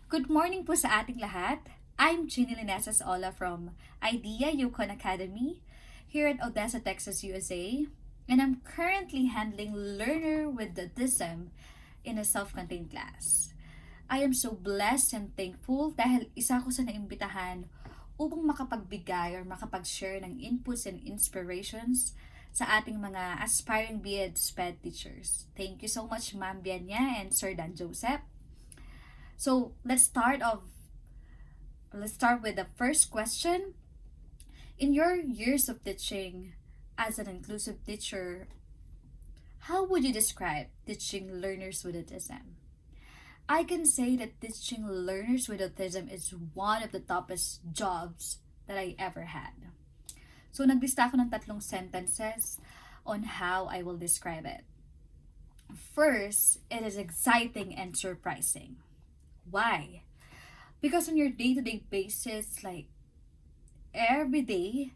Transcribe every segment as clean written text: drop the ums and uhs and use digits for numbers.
Good morning po sa ating lahat. I'm Ginny Linesas Ola from IDEA Yukon Academy here at Odessa, Texas, USA. And I'm currently handling learner with autism in a self-contained class. I am so blessed and thankful dahil isa ko sa naimbitahan upang makapagbigay or makapag-share ng inputs and inspirations sa ating mga aspiring BEd SPED teachers. Thank you so much, Ma'am Bianya and Sir Dan Joseph. So let's start with the first question. In your years of teaching as an inclusive teacher, how would you describe teaching learners with autism? I can say that teaching learners with autism is one of the toughest jobs that I ever had. So naglista ako ng tatlong sentences on how I will describe it. First, it is exciting and surprising. Why? Because on your day-to-day basis, like every day,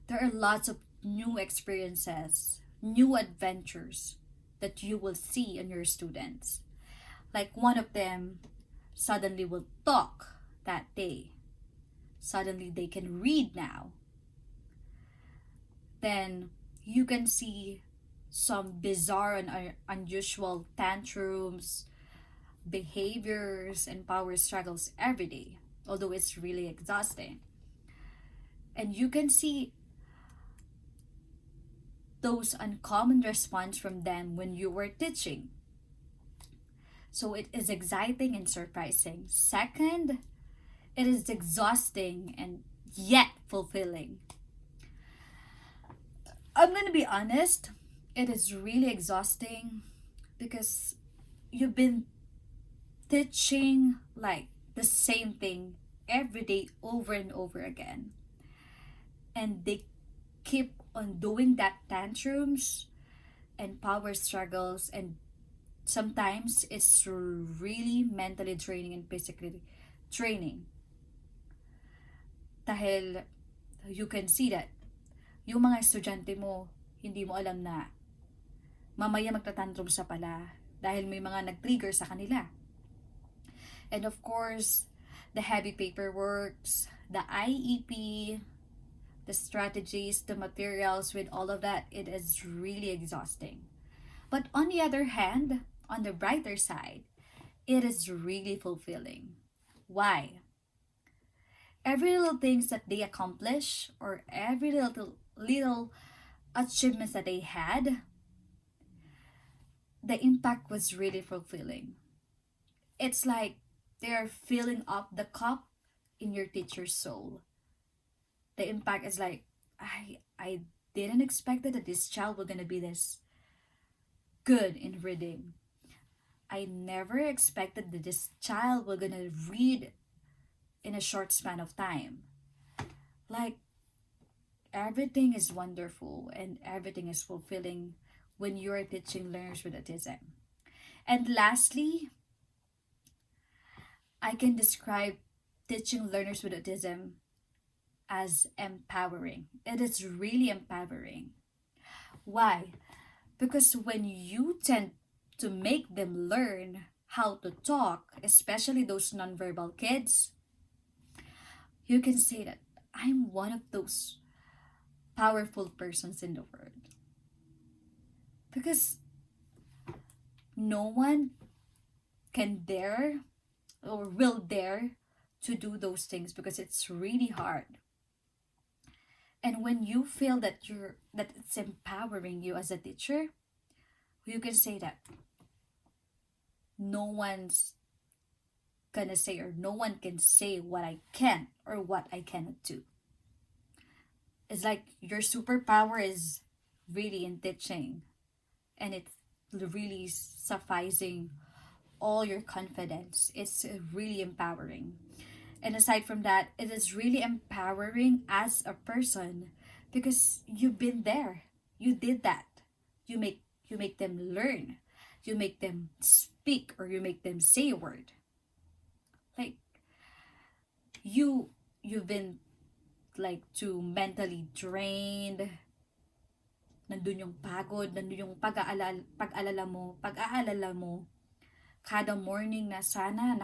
there are lots of new experiences, new adventures that you will see in your students. Like one of them suddenly will talk that day. Suddenly they can read now. Then you can see some bizarre and unusual tantrums, behaviors, and power struggles every day, although it's really exhausting. And you can see those uncommon response from them when you were teaching. So it is exciting and surprising. Second, it is exhausting and yet fulfilling. I'm gonna be honest, it is really exhausting because you've been teaching like the same thing every day over and over again. And they keep on doing that tantrums and power struggles, and sometimes it's really mentally draining and physically draining. Dahil you can see that yung mga estudyante mo, hindi mo alam na mamaya magtatantrum sa pala dahil may mga nag-trigger sa kanila. And of course, the heavy paperworks, the IEP, the strategies, the materials, with all of that, it is really exhausting. But on the other hand, on the brighter side, it is really fulfilling. Why? Every little things that they accomplish or every little achievements that they had, the impact was really fulfilling. It's like they're filling up the cup in your teacher's soul. The impact is like, I didn't expect that this child was gonna be this good in reading. I never expected that this child was gonna read in a short span of time. Like everything is wonderful and everything is fulfilling when you're teaching learners with autism. And lastly, I can describe teaching learners with autism as empowering. It is really empowering. Why? Because when you tend to make them learn how to talk, especially those nonverbal kids, you can say that I'm one of those powerful persons in the world. Because no one can dare or will dare to do those things because it's really hard. And when you feel that it's empowering you as a teacher, you can say that no one's gonna say or no one can say what I can or what I cannot do. It's like your superpower is really in teaching, and it's really sufficing all your confidence. It's really empowering. And aside from that, it is really empowering as a person because you've been there. You did that. You make them learn. You make them speak or you make them say a word. Like you've been like too mentally drained. Nandun yung pagod, nandun yung pag-aalala mo kada morning na sana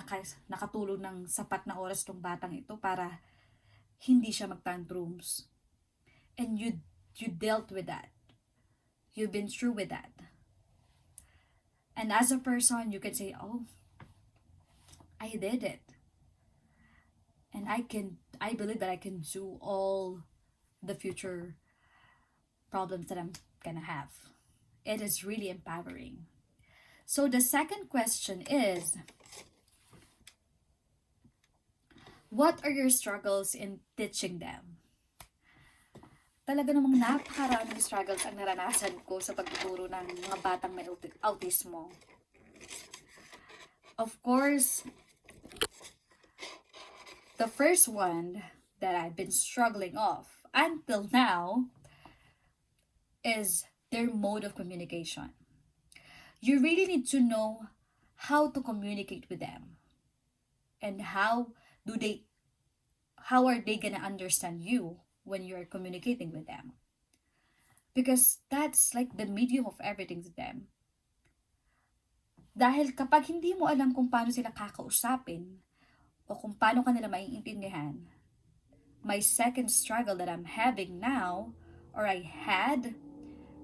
nakatulog ng sapat na oras tong batang ito para hindi siya mag-tantrums. And you dealt with that. You've been through with that. And as a person, you can say, "Oh, I did it." And I believe that I can do all the future problems that I'm gonna have. It is really empowering. So the second question is, what are your struggles in teaching them? Talaga namang napakaraming struggles ang naranasan ko sa pagtuturo ng mga batang may autismo. Of course, the first one that I've been struggling off until now is their mode of communication. You really need to know how to communicate with them, and how are they gonna understand you when you're communicating with them, because that's like the medium of everything to them. Dahil kapag hindi mo alam kung paano sila kakausapin o kung paano ka nila maiintindihan, my second struggle that I'm having now, or I had,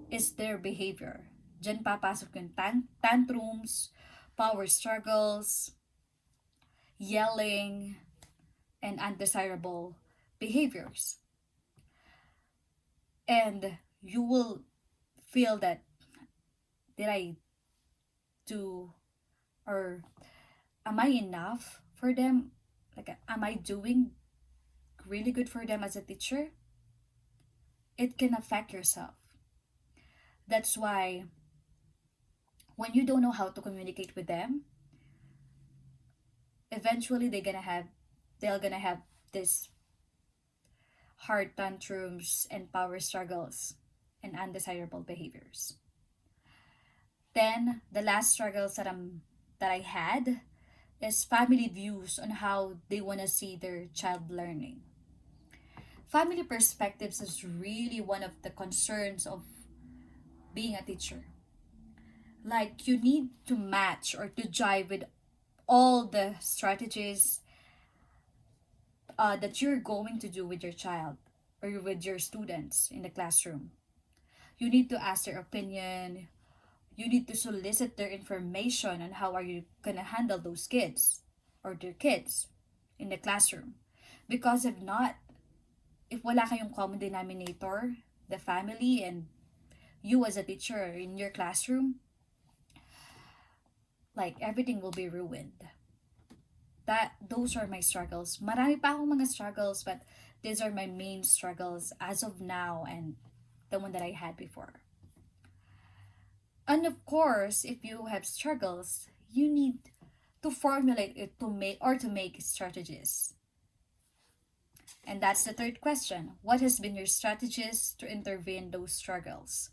is their behavior. Diyan papasok yung tantrums, power struggles, yelling, and undesirable behaviors. And you will feel that, did I do, or am I enough for them? Like, am I doing really good for them as a teacher? It can affect yourself. That's why when you don't know how to communicate with them, eventually they're gonna have this hard tantrums and power struggles and undesirable behaviors. Then the last struggles that I had is family views on how they want to see their child learning. Family perspectives is really one of the concerns of being a teacher. Like, you need to match or to jive with all the strategies that you're going to do with your child or with your students in the classroom. You need to ask their opinion. You need to solicit their information on how are you gonna handle those kids or their kids in the classroom. Because if wala kayong common denominator, the family and you as a teacher in your classroom, like, everything will be ruined. Those are my struggles. Marami pa akong mga struggles, but these are my main struggles as of now and the one that I had before. And of course, if you have struggles, you need to formulate it to make strategies. And that's the third question. What has been your strategies to intervene those struggles?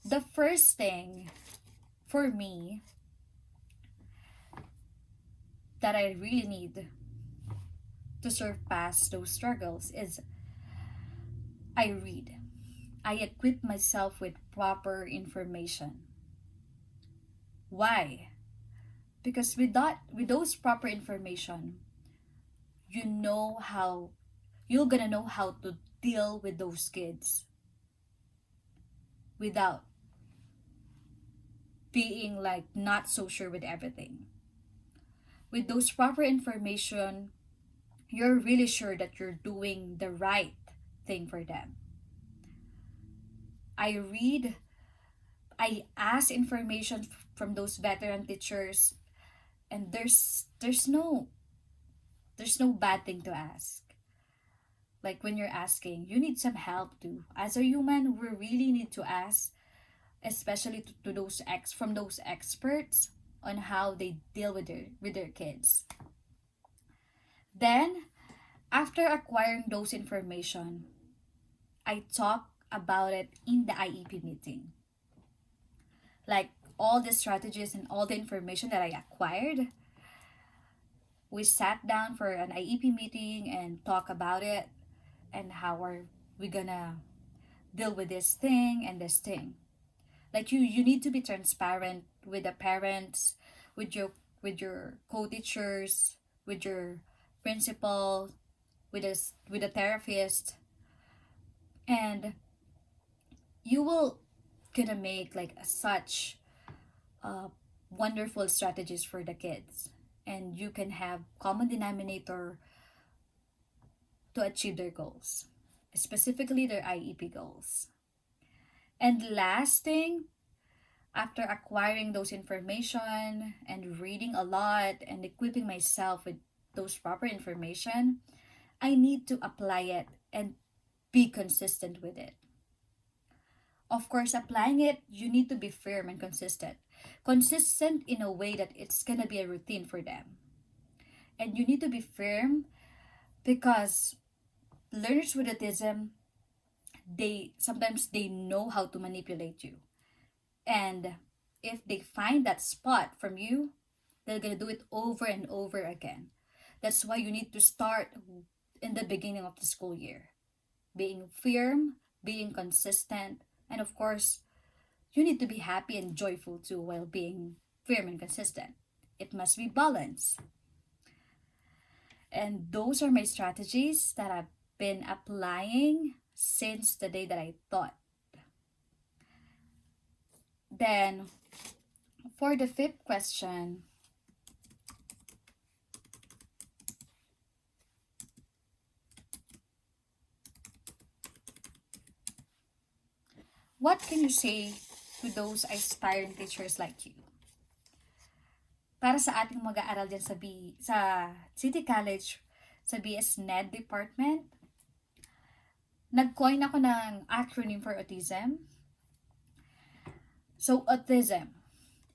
The first thing for me that I really need to surpass those struggles is I read. I equip myself with proper information. Why? Because with those proper information, you're gonna know how to deal with those kids without being like not so sure with everything. With those proper information, you're really sure that you're doing the right thing for them. I ask information from those veteran teachers, and there's no bad thing to ask. Like, when you're asking, you need some help too. As a human, we really need to ask, especially to from those experts on how they deal with their kids. Then, after acquiring those information, I talk about it in the IEP meeting. Like, all the strategies and all the information that I acquired, we sat down for an IEP meeting and talk about it and how are we gonna deal with this thing and this thing. Like you need to be transparent with the parents, with your co-teachers, with your principal, with a therapist, and you will gonna make like such uh, wonderful strategies for the kids, and you can have common denominator to achieve their goals, specifically their IEP goals. And last thing, after acquiring those information and reading a lot and equipping myself with those proper information, I need to apply it and be consistent with it. Of course, applying it, you need to be firm and consistent. Consistent in a way that it's gonna be a routine for them. And you need to be firm because learners with autism, they sometimes they know how to manipulate you. And if they find that spot from you, they're gonna do it over and over again. That's why you need to start in the beginning of the school year. Being firm, being consistent, and of course, you need to be happy and joyful too while being firm and consistent. It must be balanced. And those are my strategies that I've been applying since the day that I thought. Then, for the fifth question, what can you say to those aspiring teachers like you? Para sa ating mag-aaral dyan sa City College, sa BS NED department, nag-coin ako ng acronym for autism. So, autism.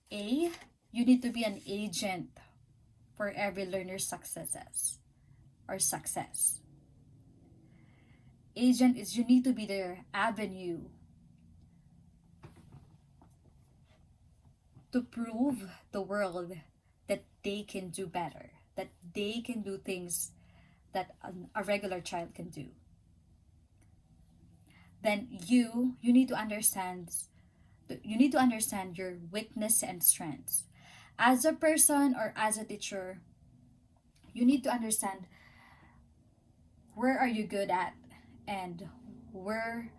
A, you need to be an agent for every learner's successes or success. Agent is you need to be their avenue to prove the world that they can do better, that they can do things that a regular child can do. Then you need to understand your weakness and strengths. As a person or as a teacher, you need to understand where are you good at and where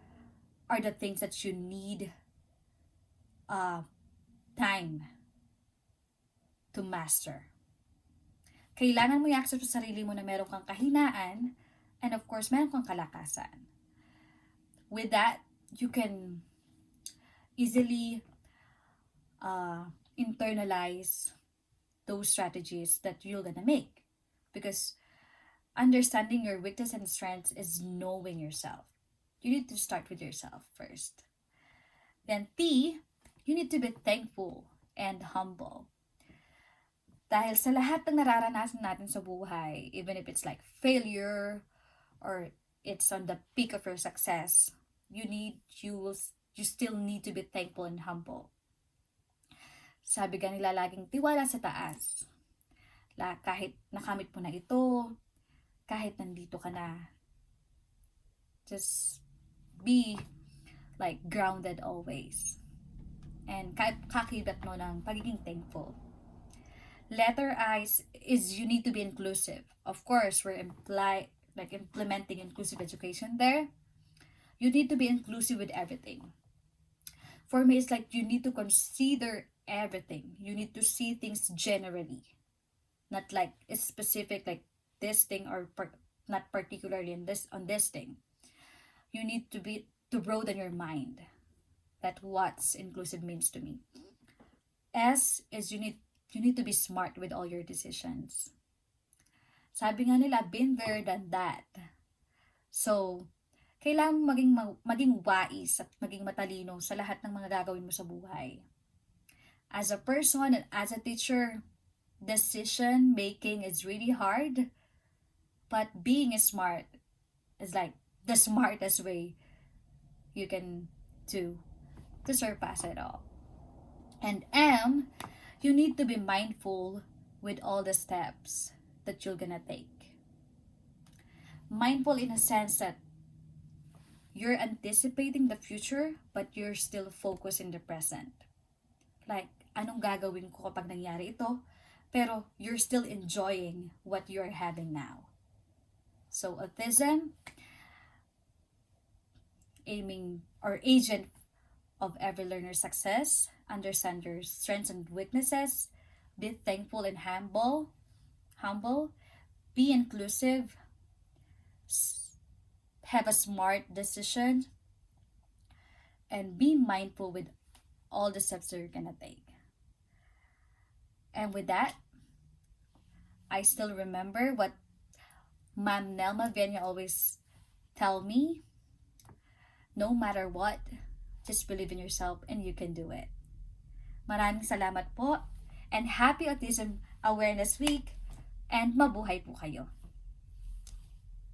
are the things that you need time to master. Kailangan mo i-accept sa sarili mo na meron kang kahinaan and of course, meron kang kalakasan. With that, you can easily internalize those strategies that you're gonna make. Because understanding your weakness and strengths is knowing yourself. You need to start with yourself first. Then T, you need to be thankful and humble. Dahil sa lahat ng nararanasan natin sa buhay, even if it's like failure or it's on the peak of your success, you still need to be thankful and humble. Sabi ka nila laging tiwala sa taas. Kahit nakamit mo na ito, kahit nandito ka na, just be like grounded always. And kakibat mo ng pagiging thankful. Letter I is you need to be inclusive. Of course, we're implementing inclusive education there. You need to be inclusive with everything. For me, it's like you need to consider everything. You need to see things generally. Not like it's specific like this thing or not particularly on this thing. You need to broaden your mind. That what's inclusive means to me. S is you need to be smart with all your decisions. Sabi nga nila, been there, done that. So, kailangan maging wais at maging matalino sa lahat ng mga gagawin mo sa buhay. As a person and as a teacher, decision making is really hard, but being smart is like the smartest way you can do to surpass it all. And M, you need to be mindful with all the steps that you're gonna take. Mindful in a sense that you're anticipating the future, but you're still focused in the present. Like, anong gagawin ko kapag nangyari ito? Pero you're still enjoying what you're having now. So autism, aiming or agent of every learner's success, understand your strengths and weaknesses, be thankful and humble, be inclusive, have a smart decision, and be mindful with all the steps that you're gonna take. And with that, I still remember what Ma'am Nelma Venya always tell me, no matter what, just believe in yourself and you can do it. Maraming salamat po and happy Autism Awareness Week and mabuhay po kayo.